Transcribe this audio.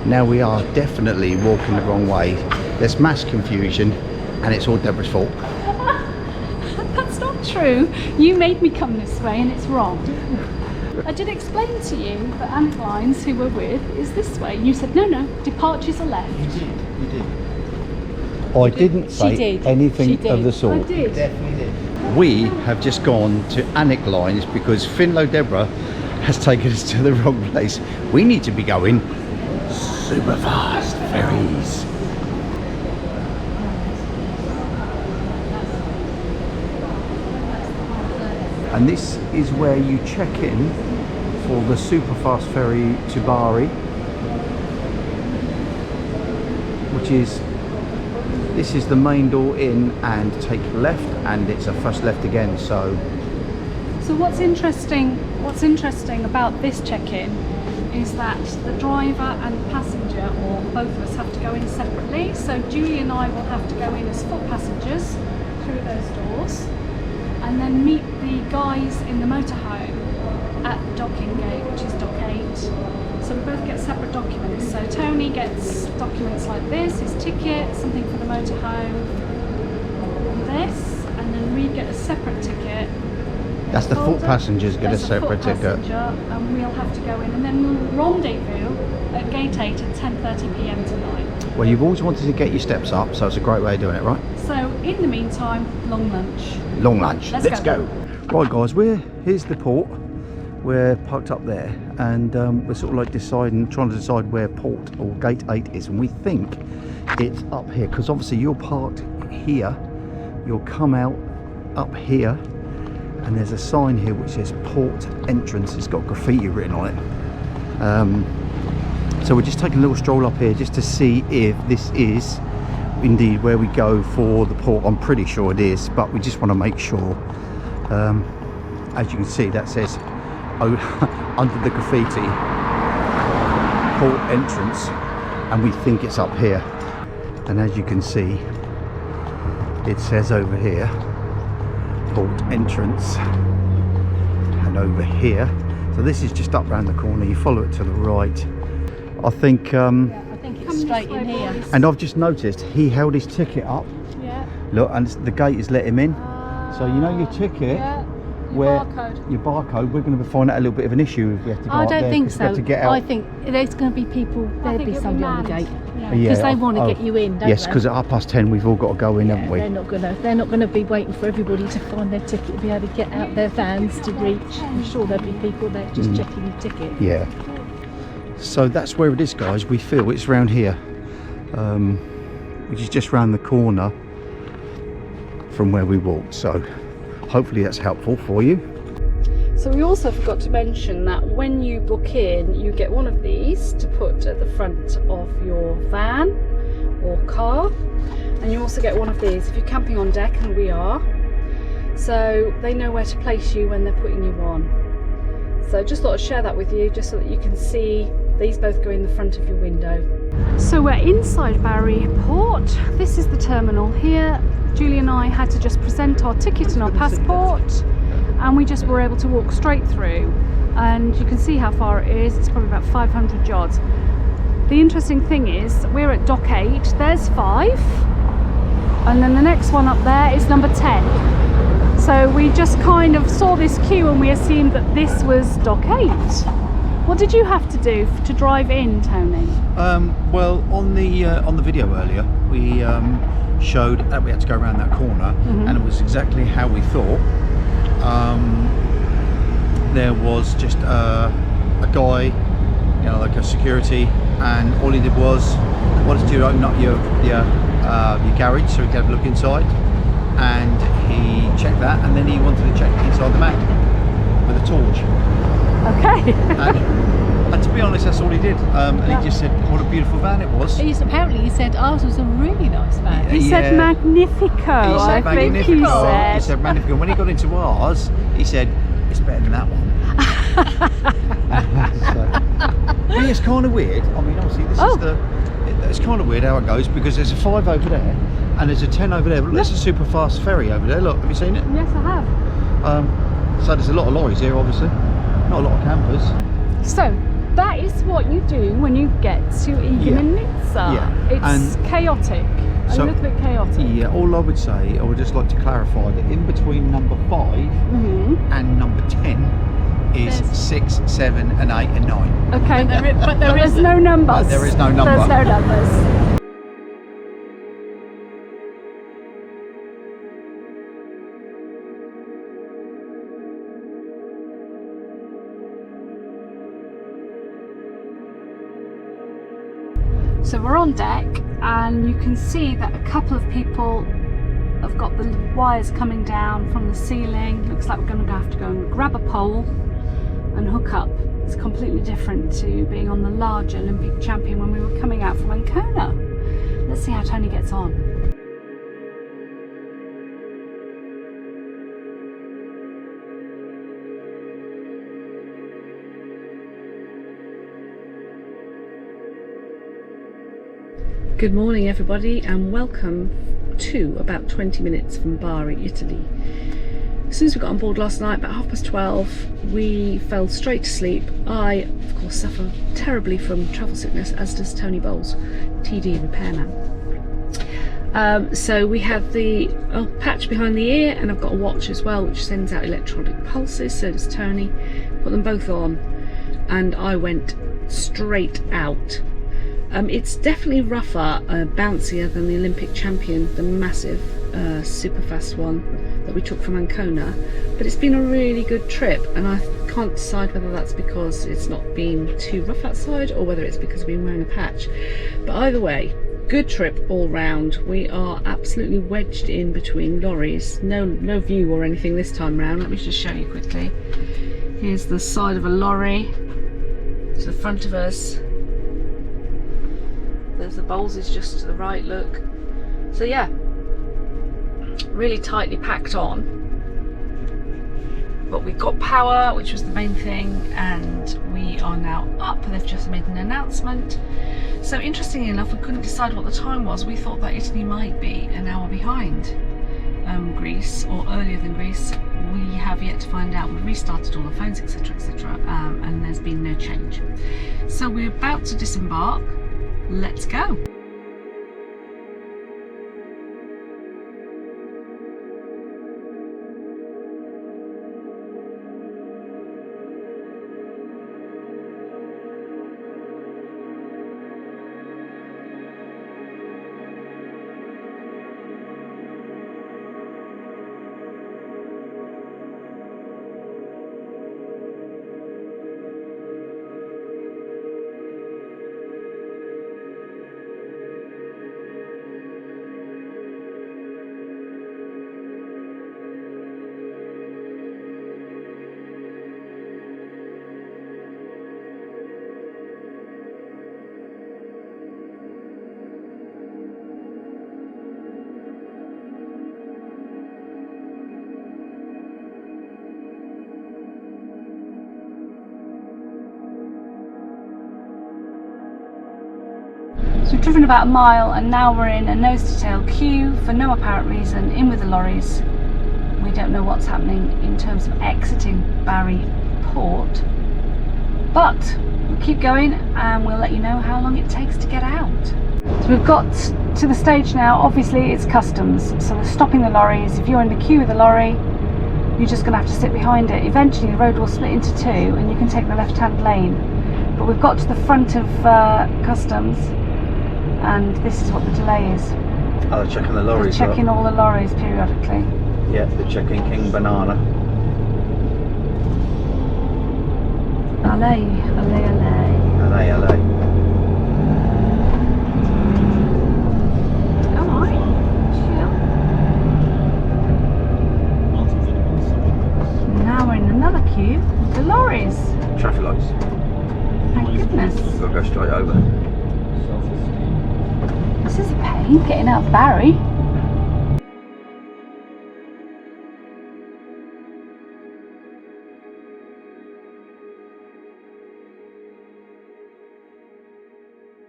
Now we are definitely walking the wrong way. There's mass confusion and it's all Deborah's fault. That's not true. You made me come this way and it's wrong. I did explain to you that Annick Lines, who we're with, is this way. You said, no, departures are left. You did. I didn't say anything of the sort. I did. Definitely did. We have just gone to Annick Lines because Finlo Deborah has taken us to the wrong place. We need to be going super fast ferries. And this is where you check in for the super fast ferry to Bari, which is, this is the main door in, and take left and it's a first left again. So what's interesting about this check-in is that the driver and the passenger, or both of us, have to go in separately. So Julie and I will have to go in as foot passengers through those doors, and then meet the guys in the motorhome at the docking gate, which is dock 8. So we both get separate documents. So Tony gets documents like this, his ticket, something for the motorhome, this, and then we get a separate ticket. that's the foot passengers get a separate ticket. And we'll have to go in, and then we'll rendezvous at gate 8 at 10:30 p.m. tonight. Well, you've always wanted to get your steps up, so it's a great way of doing it, right? So in the meantime, long lunch. Long lunch. Let's go. Right guys, here's the port. We're parked up there, and we're sort of like trying to decide where port or gate 8 is, and we think it's up here, because obviously you're parked here, you'll come out up here, and there's a sign here which says port entrance. It's got graffiti written on it. So we're just taking a little stroll up here just to see if this is indeed where we go for the port. I'm pretty sure it is, but we just want to make sure. As you can see, that says under the graffiti port entrance, and we think it's up here. And as you can see, it says over here port entrance, and over here. So this is just up round the corner. You follow it to the right. I think I think it's straight in here. And I've just noticed he held his ticket up. Yeah. Look, and the gate has let him in. So you know your ticket. Yeah. Where barcode. Your barcode, we're going to find that a little bit of an issue if we have to go I up don't there, think 'cause we have so. to get out. I think there's going to be people, there'll be somebody on the gate. Because they want to get you in, don't yes, they? because at 10:30 we've all got to go in, haven't we? They're not gonna be waiting for everybody to find their ticket to be able to get out their vans to reach. I'm sure there'll be people there just checking your ticket. Yeah. So that's where it is, guys. We feel it's around here, which is just round the corner from where we walked. So hopefully that's helpful for you. So we also forgot to mention that when you book in, you get one of these to put at the front of your van or car, and you also get one of these if you're camping on deck, and we are, so they know where to place you when they're putting you on. So just thought I'd share that with you, just so that you can see. These both go in the front of your window. So we're inside Bari Port. This is the terminal here. Julie and I had to just present our ticket and our passport, and we just were able to walk straight through, and you can see how far it is. It's probably about 500 yards. The interesting thing is we're at dock 8, there's 5, and then the next one up there is number 10. So we just kind of saw this queue and we assumed that this was dock 8. What did you have to do to drive in, Tony? Well, on the video earlier, we showed that we had to go around that corner, and it was exactly how we thought. There was just a guy, you know, like a security, and all he did was wanted to open up your garage so we could have a look inside, and he checked that, and then he wanted to check inside the Mac with a torch. Okay. And to be honest, that's all he did. And he just said what a beautiful van it was. Apparently he said ours was a really nice van. He said Magnifico, I think he said. He said Magnifico. When he got into ours, he said, it's better than that one. But it's kind of weird. I mean, obviously, it's kind of weird how it goes, because there's a 5 over there, and there's a 10 over there. But there's a super fast ferry over there. Look, have you seen it? Yes, I have. So there's a lot of lorries here, obviously. Not a lot of campers. So, that is what you do when you get to Igoumenitsa. Yeah. It's chaotic, a little bit chaotic. Yeah, all I would say, I would just like to clarify that in between number 5 and number 10 is 6, 7 and 8 and 9. Okay, but there is no numbers. There is no number. There's no numbers. So we're on deck and you can see that a couple of people have got the wires coming down from the ceiling. Looks like we're going to have to go and grab a pole and hook up. It's completely different to being on the larger Olympic champion when we were coming out from Ancona. Let's see how Tony gets on. Good morning everybody and welcome to about 20 minutes from Bari, Italy. As soon as we got on board last night, about 12:30, we fell straight to sleep. I, of course, suffer terribly from travel sickness, as does Tony Bowles, TD repairman. So we have the patch behind the ear, and I've got a watch as well which sends out electronic pulses, so does Tony. Put them both on and I went straight out. It's definitely rougher, bouncier than the Olympic champion, the massive super fast one that we took from Ancona, but it's been a really good trip, and I can't decide whether that's because it's not been too rough outside or whether it's because we've been wearing a patch. But either way, good trip all round. We are absolutely wedged in between lorries, no view or anything this time round. Let me just show you quickly. Here's the side of a lorry to the front of us. There's the Bowleses just to the right, look. So yeah, really tightly packed on. But we've got power, which was the main thing, and we are now up. They've just made an announcement. So interestingly enough, we couldn't decide what the time was. We thought that Italy might be an hour behind Greece, or earlier than Greece. We have yet to find out. We've restarted all the phones, etc, etc, and there's been no change. So we're about to disembark. Let's go. So we've driven about a mile and now we're in a nose-to-tail queue for no apparent reason, in with the lorries. We don't know what's happening in terms of exiting Bari port, but we'll keep going and we'll let you know how long it takes to get out. So we've got to the stage now. Obviously it's customs, so they're stopping the lorries. If you're in the queue with a lorry, you're just going to have to sit behind it. Eventually the road will split into two and you can take the left-hand lane. But we've got to the front of customs, and this is what the delay is. Oh, they're checking the lorries. They're checking all the lorries periodically. Yeah, they're checking King Banana. Allez, allez, allez. Allez, allez. Alright, chill. Now we're in another queue with the lorries. Traffic lights. Thank goodness. We'll go straight over. This is a pain getting out of Bari.